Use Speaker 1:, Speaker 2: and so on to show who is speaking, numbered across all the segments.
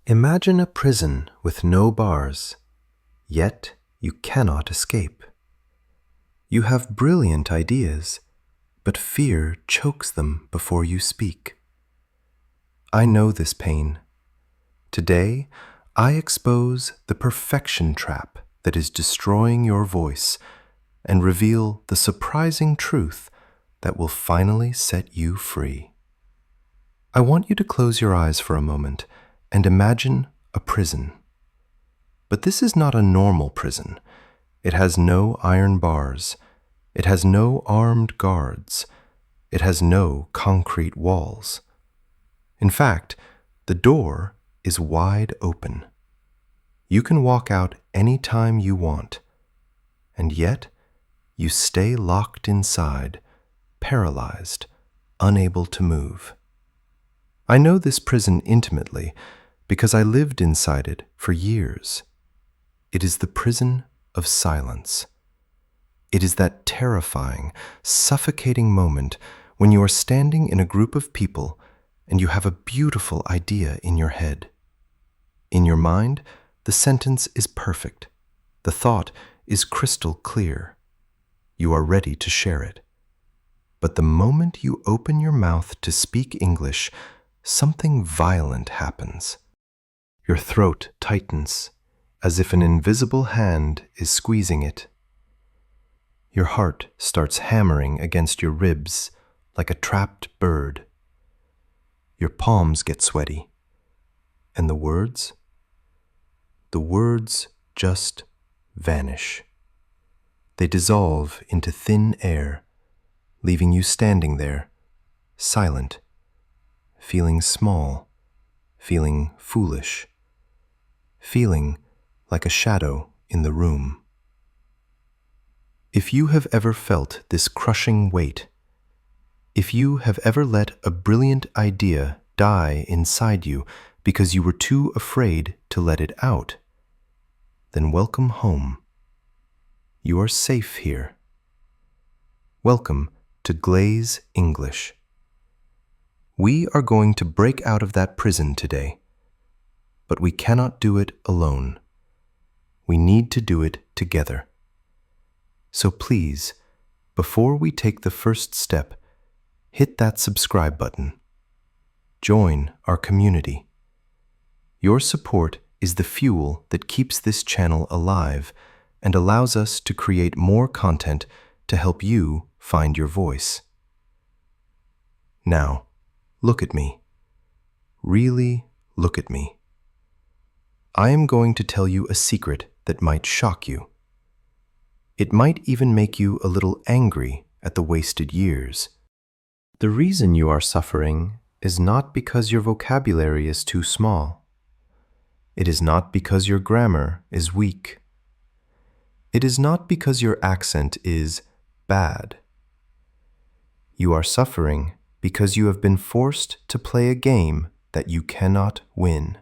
Speaker 1: Imagine a prison with no bars, yet you cannot escape. You have brilliant ideas, but fear chokes them before you speak. I know this pain. Today, I expose the perfection trap that is destroying your voice and reveal the surprising truth that will finally set you free. I want you to close your eyes for a moment and imagine a prison. But this is not a normal prison. It has no iron bars. It has no armed guards. It has no concrete walls. In fact, the door is wide open. You can walk out any time you want, and yet you stay locked inside, paralyzed, unable to move. I know this prison intimately because I lived inside it for years. It is the prison of silence. It is that terrifying, suffocating moment when you are standing in a group of people and you have a beautiful idea in your head. In your mind, the sentence is perfect. The thought is crystal clear. You are ready to share it. But the moment you open your mouth to speak English, something violent happens. Your throat tightens, as if an invisible hand is squeezing it. Your heart starts hammering against your ribs like a trapped bird. Your palms get sweaty. And the words? The words just vanish. They dissolve into thin air, leaving you standing there, silent, feeling small, feeling foolish, feeling like a shadow in the room. If you have ever felt this crushing weight, if you have ever let a brilliant idea die inside you because you were too afraid to let it out, then welcome home. You are safe here. Welcome to Glaze English. We are going to break out of that prison today, but we cannot do it alone. We need to do it together. So please, before we take the first step, hit that subscribe button. Join our community. Your support is the fuel that keeps this channel alive and allows us to create more content to help you find your voice. Now, look at me. Really look at me. I am going to tell you a secret that might shock you. It might even make you a little angry at the wasted years. The reason you are suffering is not because your vocabulary is too small. It is not because your grammar is weak. It is not because your accent is bad. You are suffering because you have been forced to play a game that you cannot win.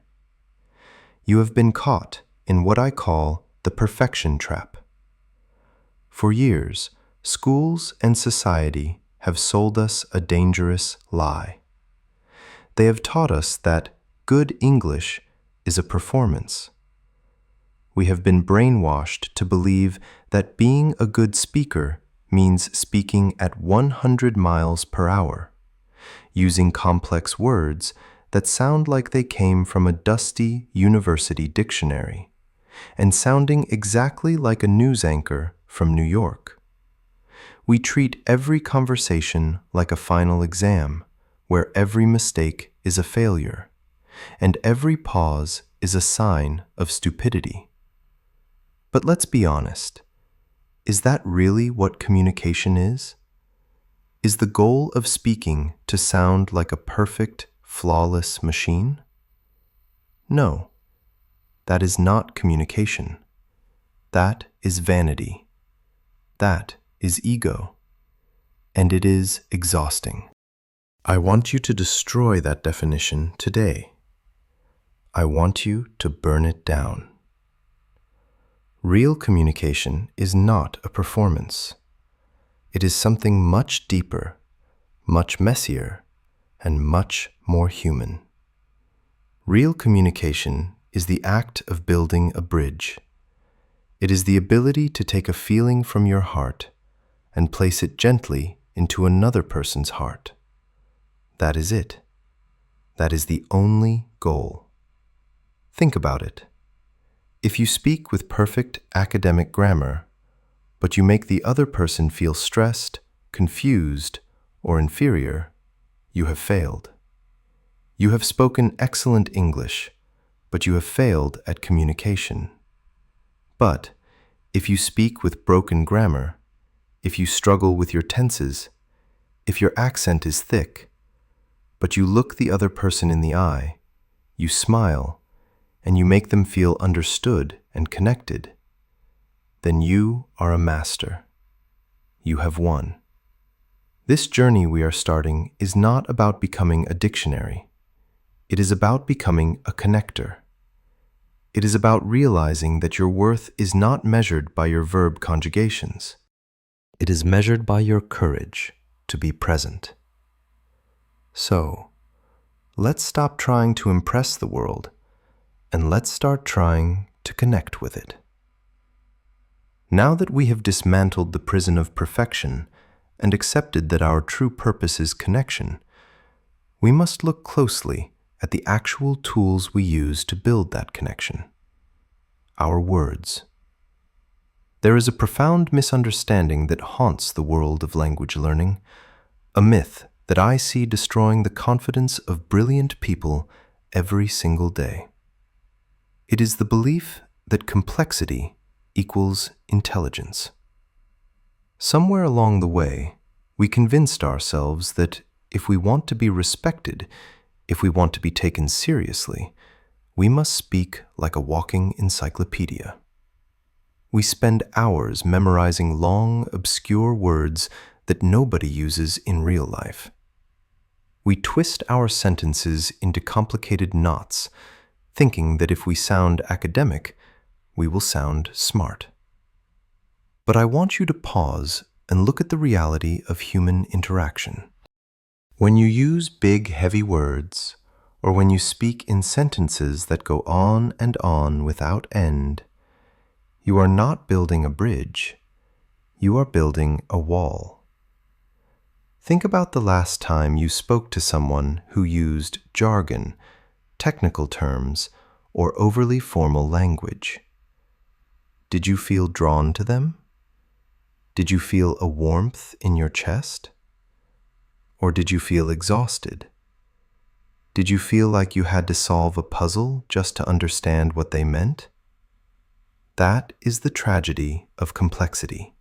Speaker 1: You have been caught in what I call the perfection trap. For years, schools and society have sold us a dangerous lie. They have taught us that good English is a performance. We have been brainwashed to believe that being a good speaker means speaking at 100 miles per hour, using complex words that sound like they came from a dusty university dictionary, and sounding exactly like a news anchor from New York. We treat every conversation like a final exam, where every mistake is a failure, and every pause is a sign of stupidity. But let's be honest. Is that really what communication is? Is the goal of speaking to sound like a perfect, flawless machine? No, that is not communication. That is vanity. That is ego. And it is exhausting. I want you to destroy that definition today. I want you to burn it down. Real communication is not a performance. It is something much deeper, much messier, and much more human. Real communication is the act of building a bridge. It is the ability to take a feeling from your heart and place it gently into another person's heart. That is it. That is the only goal. Think about it. If you speak with perfect academic grammar, but you make the other person feel stressed, confused, or inferior, you have failed. You have spoken excellent English, but you have failed at communication. But if you speak with broken grammar, if you struggle with your tenses, if your accent is thick, but you look the other person in the eye, you smile, and you make them feel understood and connected, then you are a master. You have won. This journey we are starting is not about becoming a dictionary. It is about becoming a connector. It is about realizing that your worth is not measured by your verb conjugations. It is measured by your courage to be present. So, let's stop trying to impress the world and let's start trying to connect with it. Now that we have dismantled the prison of perfection and accepted that our true purpose is connection, we must look closely at the actual tools we use to build that connection. Our words. There is a profound misunderstanding that haunts the world of language learning, a myth that I see destroying the confidence of brilliant people every single day. It is the belief that complexity equals intelligence. Somewhere along the way, we convinced ourselves that if we want to be respected, if we want to be taken seriously, we must speak like a walking encyclopedia. We spend hours memorizing long, obscure words that nobody uses in real life. We twist our sentences into complicated knots, thinking that if we sound academic, we will sound smart. But I want you to pause and look at the reality of human interaction. When you use big, heavy words, or when you speak in sentences that go on and on without end, you are not building a bridge, you are building a wall. Think about the last time you spoke to someone who used jargon, technical terms, or overly formal language. Did you feel drawn to them? Did you feel a warmth in your chest? Or did you feel exhausted? Did you feel like you had to solve a puzzle just to understand what they meant? That is the tragedy of complexity.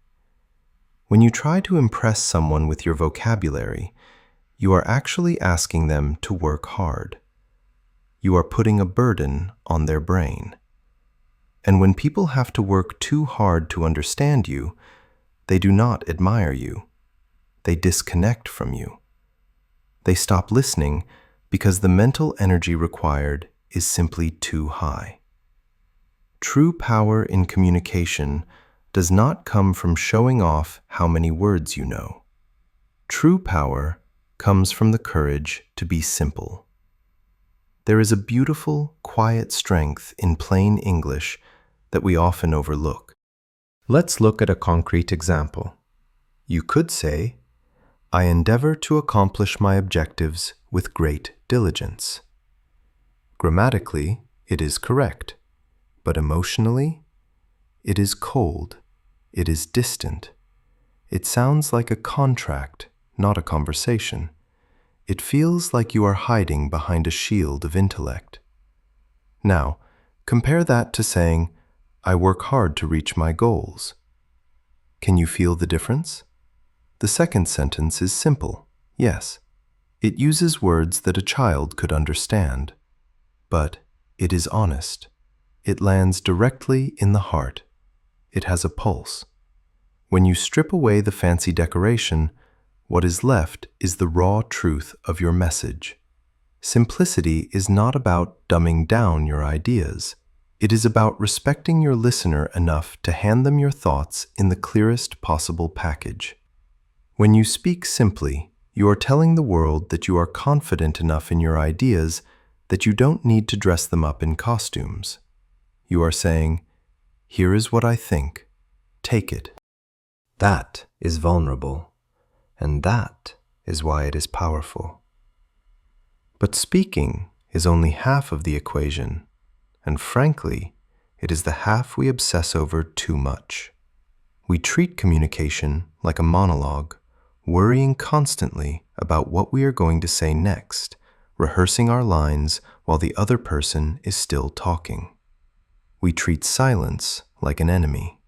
Speaker 1: When you try to impress someone with your vocabulary, you are actually asking them to work hard. You are putting a burden on their brain. And when people have to work too hard to understand you, they do not admire you. They disconnect from you. They stop listening because the mental energy required is simply too high. True power in communication does not come from showing off how many words you know. True power comes from the courage to be simple. There is a beautiful, quiet strength in plain English that we often overlook. Let's look at a concrete example. You could say, I endeavor to accomplish my objectives with great diligence. Grammatically, it is correct, but emotionally, it is cold, it is distant. It sounds like a contract, not a conversation. It feels like you are hiding behind a shield of intellect. Now, compare that to saying, I work hard to reach my goals. Can you feel the difference? The second sentence is simple, yes. It uses words that a child could understand. But it is honest. It lands directly in the heart. It has a pulse. When you strip away the fancy decoration, what is left is the raw truth of your message. Simplicity is not about dumbing down your ideas. It is about respecting your listener enough to hand them your thoughts in the clearest possible package. When you speak simply, you are telling the world that you are confident enough in your ideas that you don't need to dress them up in costumes. You are saying, "Here is what I think. Take it." That is vulnerable, and that is why it is powerful. But speaking is only half of the equation, and frankly, it is the half we obsess over too much. We treat communication like a monologue, worrying constantly about what we are going to say next, rehearsing our lines while the other person is still talking. We treat silence like an enemy.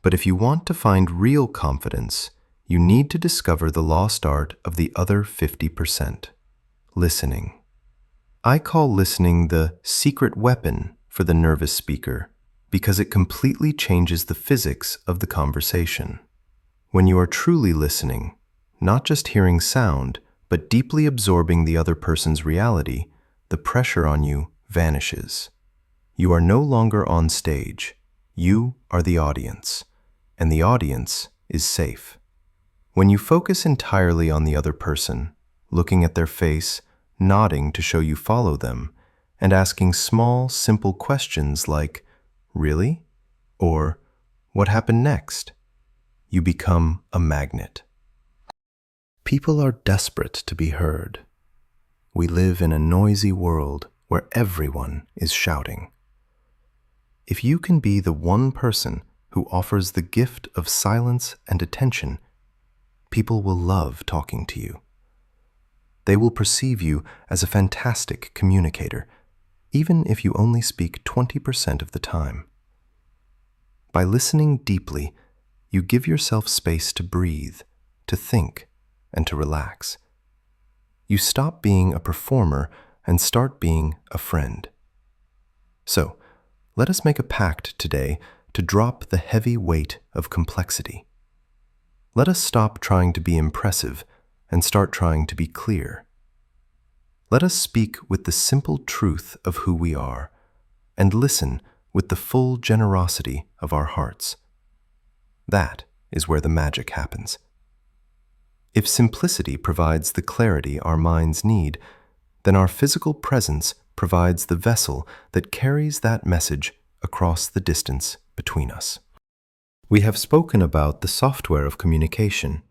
Speaker 1: But if you want to find real confidence, you need to discover the lost art of the other 50%, listening. I call listening the secret weapon for the nervous speaker because it completely changes the physics of the conversation. When you are truly listening, not just hearing sound, but deeply absorbing the other person's reality, the pressure on you vanishes. You are no longer on stage. You are the audience, and the audience is safe. When you focus entirely on the other person, looking at their face, nodding to show you follow them, and asking small, simple questions like, "Really?" or "What happened next?" you become a magnet. People are desperate to be heard. We live in a noisy world where everyone is shouting. If you can be the one person who offers the gift of silence and attention, people will love talking to you. They will perceive you as a fantastic communicator, even if you only speak 20% of the time. By listening deeply, you give yourself space to breathe, to think, and to relax. You stop being a performer and start being a friend. So, let us make a pact today to drop the heavy weight of complexity. Let us stop trying to be impressive and start trying to be clear. Let us speak with the simple truth of who we are and listen with the full generosity of our hearts. That is where the magic happens. If simplicity provides the clarity our minds need, then our physical presence provides the vessel that carries that message across the distance between us. We have spoken about the software of communication,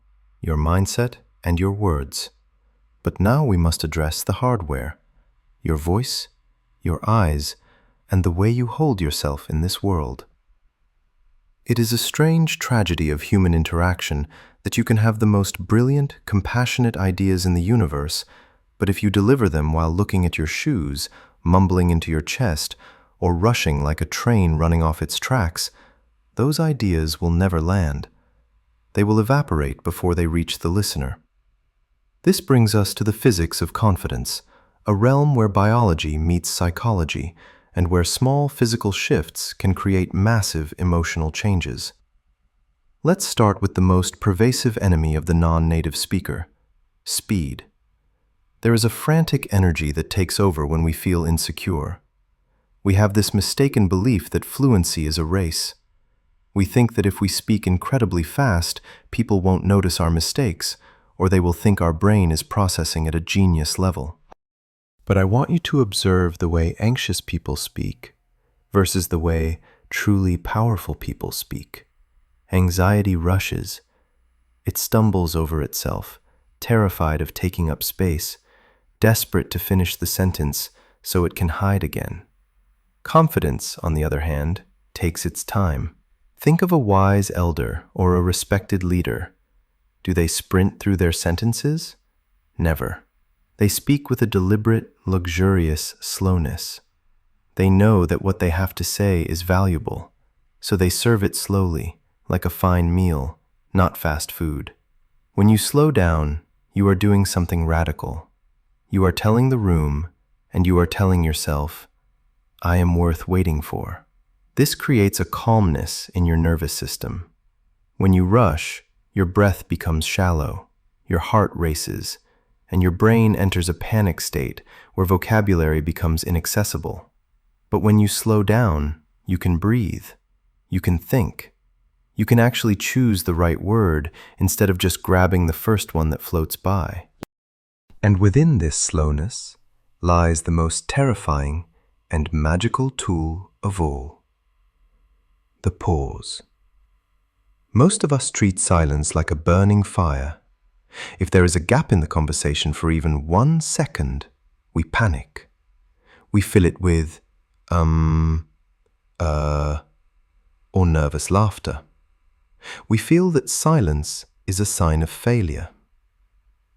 Speaker 1: your mindset and your words. But now we must address the hardware, your voice, your eyes, and the way you hold yourself in this world. It is a strange tragedy of human interaction that you can have the most brilliant, compassionate ideas in the universe, but if you deliver them while looking at your shoes, mumbling into your chest, or rushing like a train running off its tracks, those ideas will never land. They will evaporate before they reach the listener. This brings us to the physics of confidence, a realm where biology meets psychology, and where small physical shifts can create massive emotional changes. Let's start with the most pervasive enemy of the non-native speaker, speed. There is a frantic energy that takes over when we feel insecure. We have this mistaken belief that fluency is a race. We think that if we speak incredibly fast, people won't notice our mistakes, or they will think our brain is processing at a genius level. But I want you to observe the way anxious people speak versus the way truly powerful people speak. Anxiety rushes. It stumbles over itself, terrified of taking up space, desperate to finish the sentence so it can hide again. Confidence, on the other hand, takes its time. Think of a wise elder or a respected leader. Do they sprint through their sentences? Never. They speak with a deliberate, luxurious slowness. They know that what they have to say is valuable, so they serve it slowly, like a fine meal, not fast food. When you slow down, you are doing something radical. You are telling the room, and you are telling yourself, "I am worth waiting for." This creates a calmness in your nervous system. When you rush, your breath becomes shallow, your heart races, and your brain enters a panic state where vocabulary becomes inaccessible. But when you slow down, you can breathe, you can think. You can actually choose the right word instead of just grabbing the first one that floats by. And within this slowness lies the most terrifying and magical tool of all: the pause. Most of us treat silence like a burning fire. If there is a gap in the conversation for even 1 second, we panic. We fill it with, or nervous laughter. We feel that silence is a sign of failure.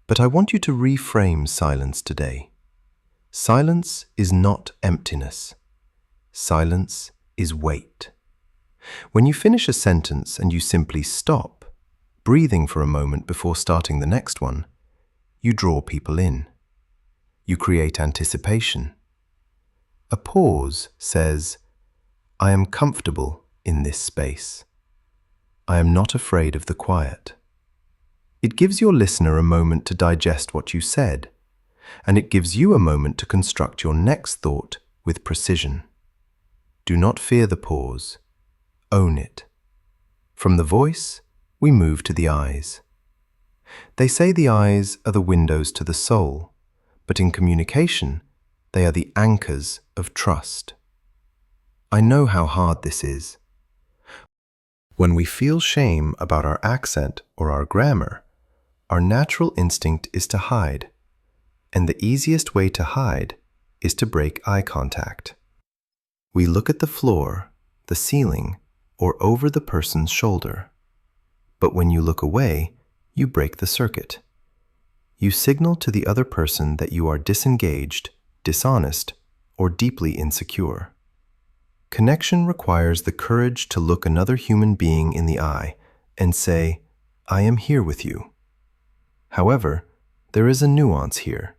Speaker 1: But I want you to reframe silence today. Silence is not emptiness. Silence is weight. When you finish a sentence and you simply stop, breathing for a moment before starting the next one, you draw people in. You create anticipation. A pause says, I am comfortable in this space. I am not afraid of the quiet. It gives your listener a moment to digest what you said, and it gives you a moment to construct your next thought with precision. Do not fear the pause. Own it. From the voice, we move to the eyes. They say the eyes are the windows to the soul, but in communication, they are the anchors of trust. I know how hard this is. When we feel shame about our accent or our grammar, our natural instinct is to hide, and the easiest way to hide is to break eye contact. We look at the floor, the ceiling, or over the person's shoulder. But when you look away, you break the circuit. You signal to the other person that you are disengaged, dishonest, or deeply insecure. Connection requires the courage to look another human being in the eye and say, I am here with you. However, there is a nuance here.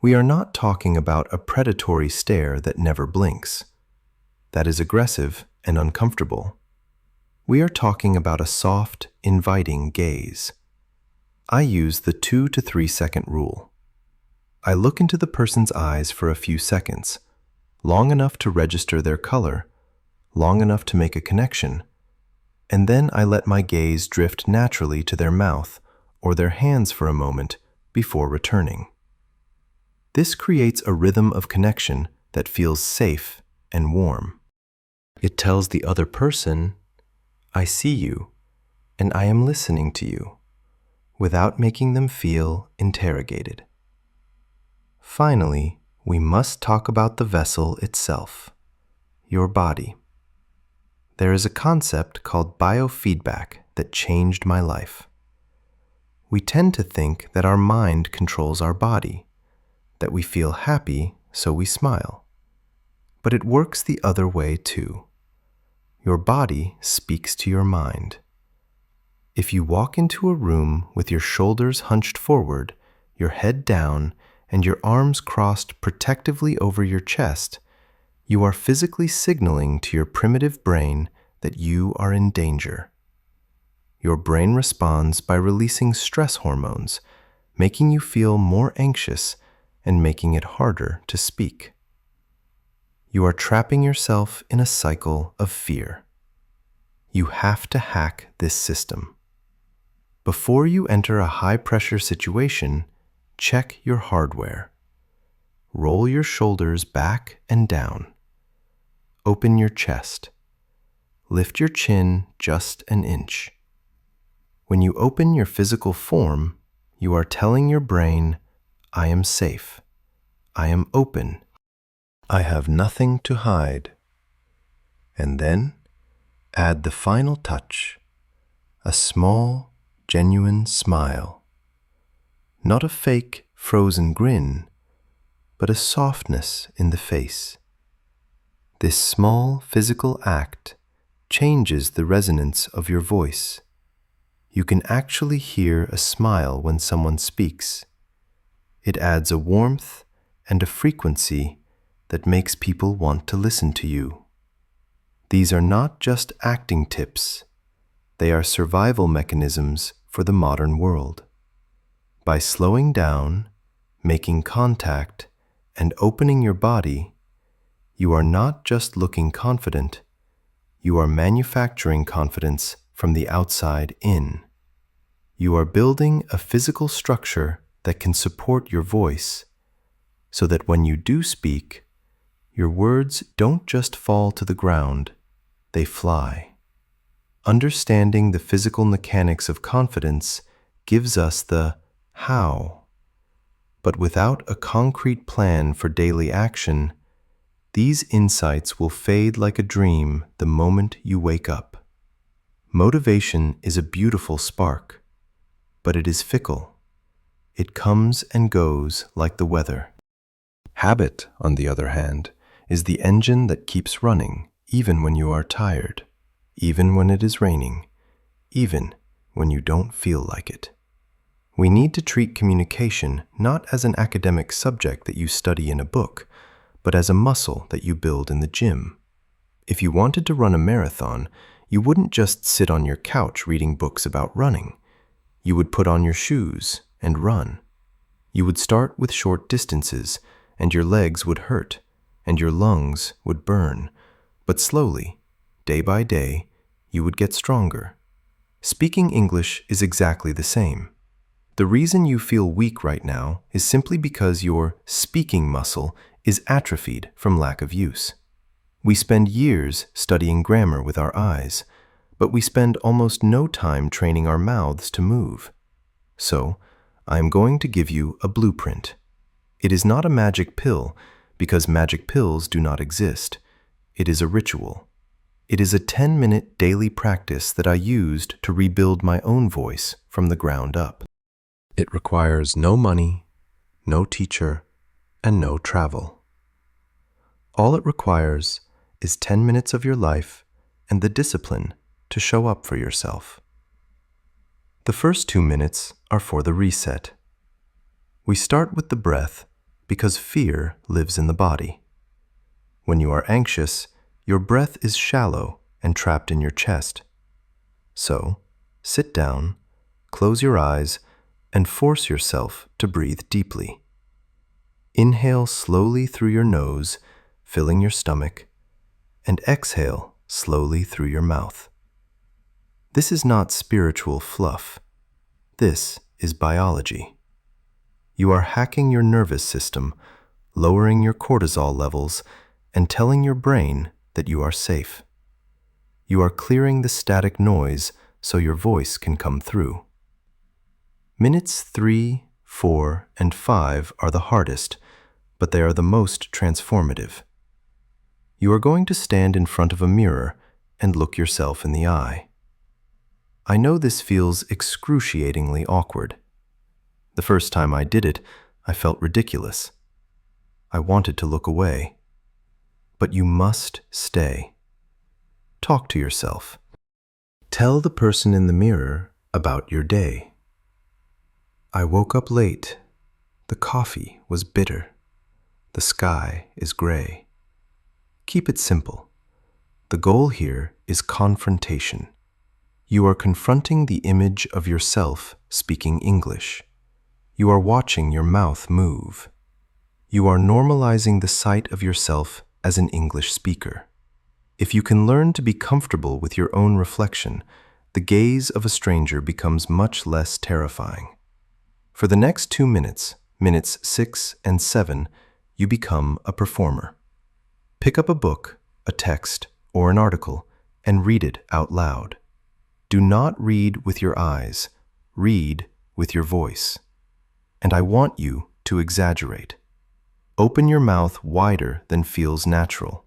Speaker 1: We are not talking about a predatory stare that never blinks. That is aggressive and uncomfortable. We are talking about a soft, inviting gaze. I use the 2 to 3 second rule. I look into the person's eyes for a few seconds, long enough to register their color, long enough to make a connection, and then I let my gaze drift naturally to their mouth or their hands for a moment before returning. This creates a rhythm of connection that feels safe and warm. It tells the other person, I see you, and I am listening to you, without making them feel interrogated. Finally, we must talk about the vessel itself, your body. There is a concept called biofeedback that changed my life. We tend to think that our mind controls our body, that we feel happy, so we smile. But it works the other way too. Your body speaks to your mind. If you walk into a room with your shoulders hunched forward, your head down, and your arms crossed protectively over your chest, you are physically signaling to your primitive brain that you are in danger. Your brain responds by releasing stress hormones, making you feel more anxious and making it harder to speak. You are trapping yourself in a cycle of fear. You have to hack this system. Before you enter a high-pressure situation, check your hardware. Roll your shoulders back and down. Open your chest. Lift your chin just an inch. When you open your physical form, you are telling your brain, I am safe. I am open. I have nothing to hide. And then add the final touch, a small, genuine smile. Not a fake, frozen grin, but a softness in the face. This small physical act changes the resonance of your voice. You can actually hear a smile when someone speaks. It adds a warmth and a frequency that makes people want to listen to you. These are not just acting tips. They are survival mechanisms for the modern world. By slowing down, making contact, and opening your body, you are not just looking confident, you are manufacturing confidence from the outside in. You are building a physical structure that can support your voice, so that when you do speak, your words don't just fall to the ground, they fly. Understanding the physical mechanics of confidence gives us the how. But without a concrete plan for daily action, these insights will fade like a dream the moment you wake up. Motivation is a beautiful spark, but it is fickle. It comes and goes like the weather. Habit, on the other hand, is the engine that keeps running even when you are tired, even when it is raining, even when you don't feel like it. We need to treat communication not as an academic subject that you study in a book, but as a muscle that you build in the gym. If you wanted to run a marathon, you wouldn't just sit on your couch reading books about running. You would put on your shoes and run. You would start with short distances, and your legs would hurt, and your lungs would burn. But slowly, day by day, you would get stronger. Speaking English is exactly the same. The reason you feel weak right now is simply because your speaking muscle is atrophied from lack of use. We spend years studying grammar with our eyes, but we spend almost no time training our mouths to move. So, I am going to give you a blueprint. It is not a magic pill, because magic pills do not exist. It is a ritual. It is a 10-minute daily practice that I used to rebuild my own voice from the ground up. It requires no money, no teacher, and no travel. All it requires is 10 minutes of your life and the discipline to show up for yourself. The first 2 minutes are for the reset. We start with the breath because fear lives in the body. When you are anxious, your breath is shallow and trapped in your chest. So, sit down, close your eyes, and force yourself to breathe deeply. Inhale slowly through your nose, filling your stomach, and exhale slowly through your mouth. This is not spiritual fluff. This is biology. You are hacking your nervous system, lowering your cortisol levels, and telling your brain that you are safe. You are clearing the static noise so your voice can come through. Minutes 3, 4, and 5 are the hardest, but they are the most transformative. You are going to stand in front of a mirror and look yourself in the eye. I know this feels excruciatingly awkward. The first time I did it, I felt ridiculous. I wanted to look away. But you must stay. Talk to yourself. Tell the person in the mirror about your day. I woke up late. The coffee was bitter. The sky is gray. Keep it simple. The goal here is confrontation. You are confronting the image of yourself speaking English. You are watching your mouth move. You are normalizing the sight of yourself as an English speaker. If you can learn to be comfortable with your own reflection, the gaze of a stranger becomes much less terrifying. For the next 2 minutes, minutes 6 and 7, you become a performer. Pick up a book, a text, or an article, and read it out loud. Do not read with your eyes, read with your voice. And I want you to exaggerate. Open your mouth wider than feels natural.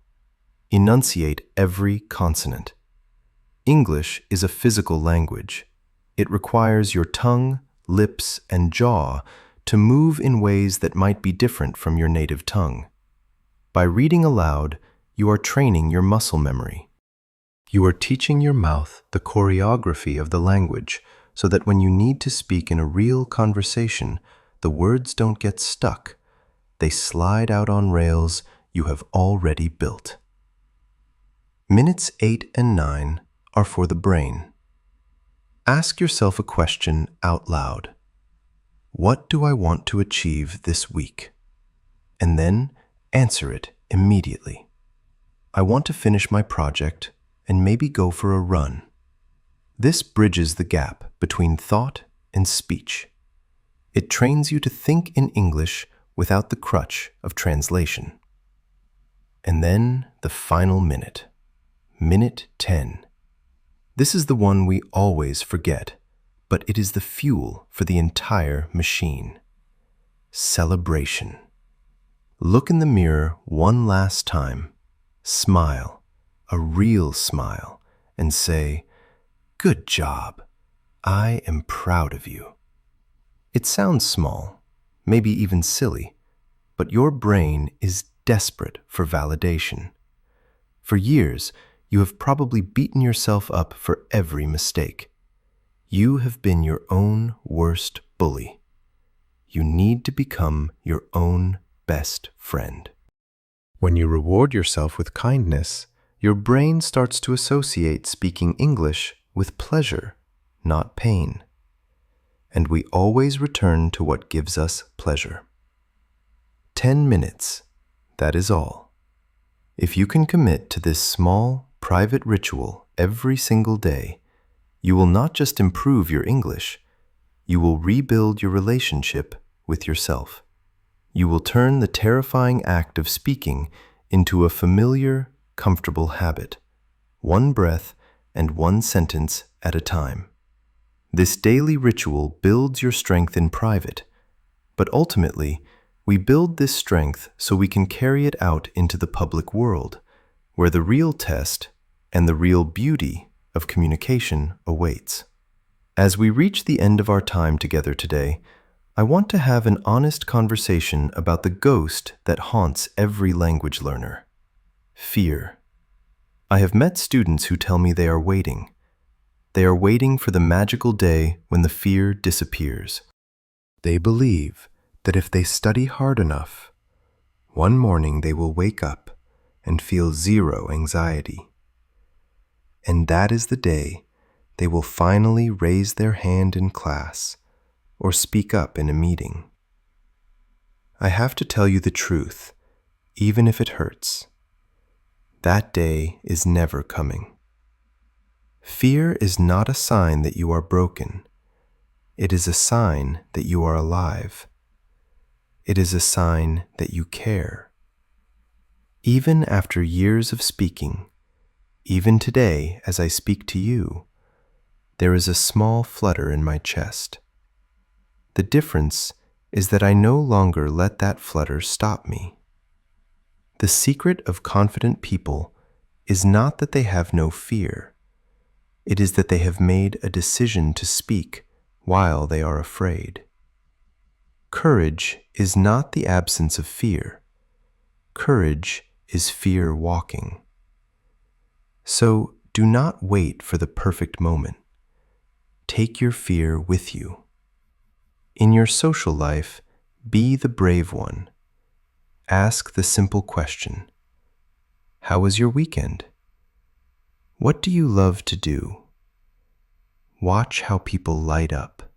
Speaker 1: Enunciate every consonant. English is a physical language. It requires your tongue, lips, and jaw to move in ways that might be different from your native tongue. By reading aloud, you are training your muscle memory. You are teaching your mouth the choreography of the language so that when you need to speak in a real conversation, the words don't get stuck. They slide out on rails you have already built. Minutes 8 and 9 are for the brain. Ask yourself a question out loud. What do I want to achieve this week? And then answer it immediately. I want to finish my project and maybe go for a run. This bridges the gap between thought and speech. It trains you to think in English without the crutch of translation. And then the final minute, minute 10. This is the one we always forget, but it is the fuel for the entire machine. Celebration. Look in the mirror one last time, smile, a real smile, and say, "Good job. I am proud of you." It sounds small, maybe even silly, but your brain is desperate for validation. For years, you have probably beaten yourself up for every mistake. You have been your own worst bully. You need to become your own best friend. When you reward yourself with kindness, your brain starts to associate speaking English with pleasure, not pain. And we always return to what gives us pleasure. 10 minutes, that is all. If you can commit to this small, private ritual every single day, you will not just improve your English, you will rebuild your relationship with yourself. You will turn the terrifying act of speaking into a familiar, comfortable habit, one breath and one sentence at a time. This daily ritual builds your strength in private, but ultimately, we build this strength so we can carry it out into the public world, where the real test and the real beauty of communication awaits. As we reach the end of our time together today, I want to have an honest conversation about the ghost that haunts every language learner: fear. I have met students who tell me they are waiting. They are waiting for the magical day when the fear disappears. They believe that if they study hard enough, one morning they will wake up and feel zero anxiety. And that is the day they will finally raise their hand in class or speak up in a meeting. I have to tell you the truth, even if it hurts. That day is never coming. Fear is not a sign that you are broken. It is a sign that you are alive. It is a sign that you care. Even after years of speaking, even today as I speak to you, there is a small flutter in my chest. The difference is that I no longer let that flutter stop me. The secret of confident people is not that they have no fear. It is that they have made a decision to speak while they are afraid. Courage is not the absence of fear. Courage is fear walking. So do not wait for the perfect moment. Take your fear with you. In your social life, be the brave one. Ask the simple question: how was your weekend? What do you love to do? Watch how people light up.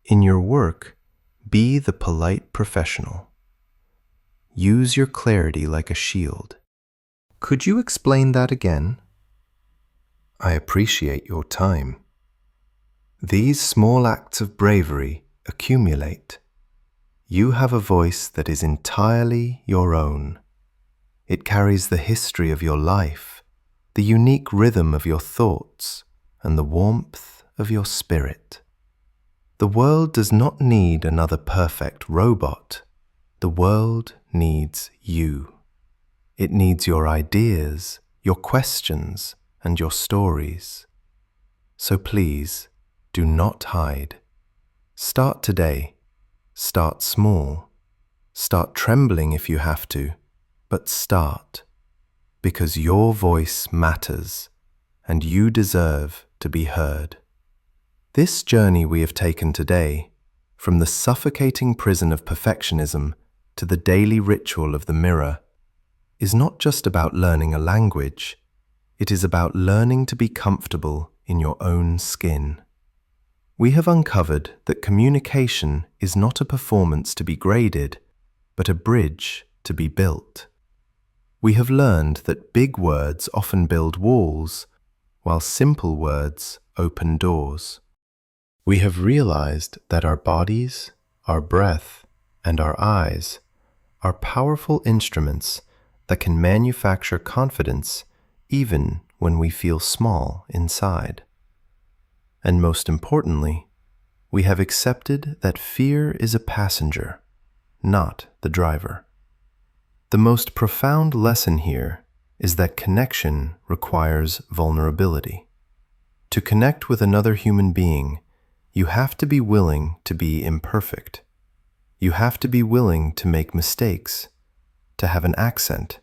Speaker 1: In your work, be the polite professional. Use your clarity like a shield. Could you explain that again? I appreciate your time. These small acts of bravery accumulate. You have a voice that is entirely your own. It carries the history of your life, the unique rhythm of your thoughts, and the warmth of your spirit. The world does not need another perfect robot. The world needs you. It needs your ideas, your questions, and your stories. So please, do not hide. Start today. Start small. Start trembling if you have to, but start, because your voice matters, and you deserve to be heard. This journey we have taken today, from the suffocating prison of perfectionism to the daily ritual of the mirror, is not just about learning a language. It is about learning to be comfortable in your own skin. We have uncovered that communication is not a performance to be graded, but a bridge to be built. We have learned that big words often build walls, while simple words open doors. We have realized that our bodies, our breath, and our eyes are powerful instruments that can manufacture confidence even when we feel small inside. And most importantly, we have accepted that fear is a passenger, not the driver. The most profound lesson here is that connection requires vulnerability. To connect with another human being, you have to be willing to be imperfect. You have to be willing to make mistakes, to have an accent,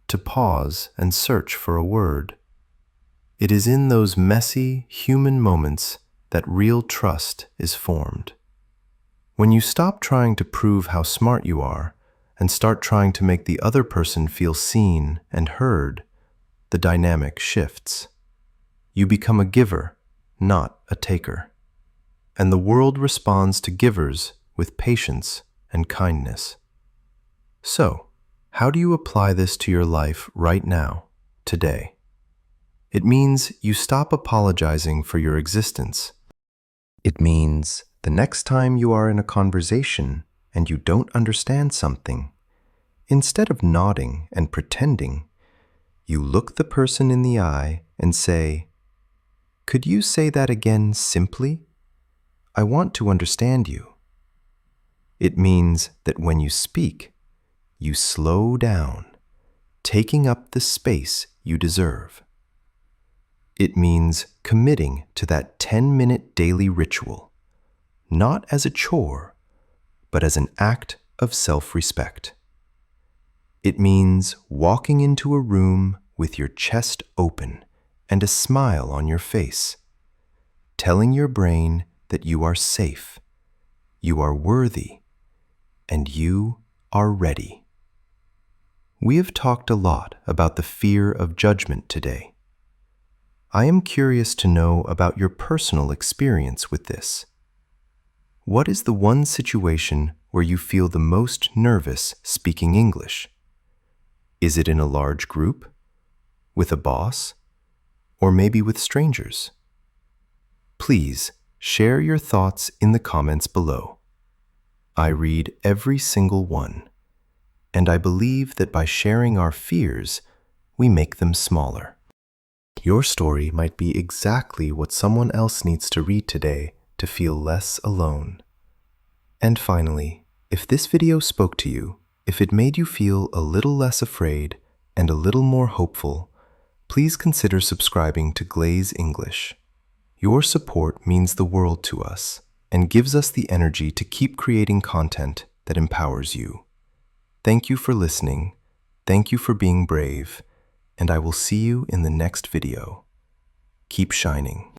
Speaker 1: to pause and search for a word. It is in those messy, human moments that real trust is formed. When you stop trying to prove how smart you are and start trying to make the other person feel seen and heard, the dynamic shifts. You become a giver, not a taker. And the world responds to givers with patience and kindness. So, how do you apply this to your life right now, today? It means you stop apologizing for your existence. It means the next time you are in a conversation and you don't understand something, instead of nodding and pretending, you look the person in the eye and say, "Could you say that again simply? I want to understand you." It means that when you speak, you slow down, taking up the space you deserve. It means committing to that 10-minute daily ritual, not as a chore, but as an act of self-respect. It means walking into a room with your chest open and a smile on your face, telling your brain that you are safe, you are worthy, and you are ready. We have talked a lot about the fear of judgment today. I am curious to know about your personal experience with this. What is the one situation where you feel the most nervous speaking English? Is it in a large group, with a boss, or maybe with strangers? Please share your thoughts in the comments below. I read every single one, and I believe that by sharing our fears, we make them smaller. Your story might be exactly what someone else needs to read today to feel less alone. And finally, if this video spoke to you, if it made you feel a little less afraid and a little more hopeful, please consider subscribing to Glaze English. Your support means the world to us and gives us the energy to keep creating content that empowers you. Thank you for listening. Thank you for being brave. And I will see you in the next video. Keep shining.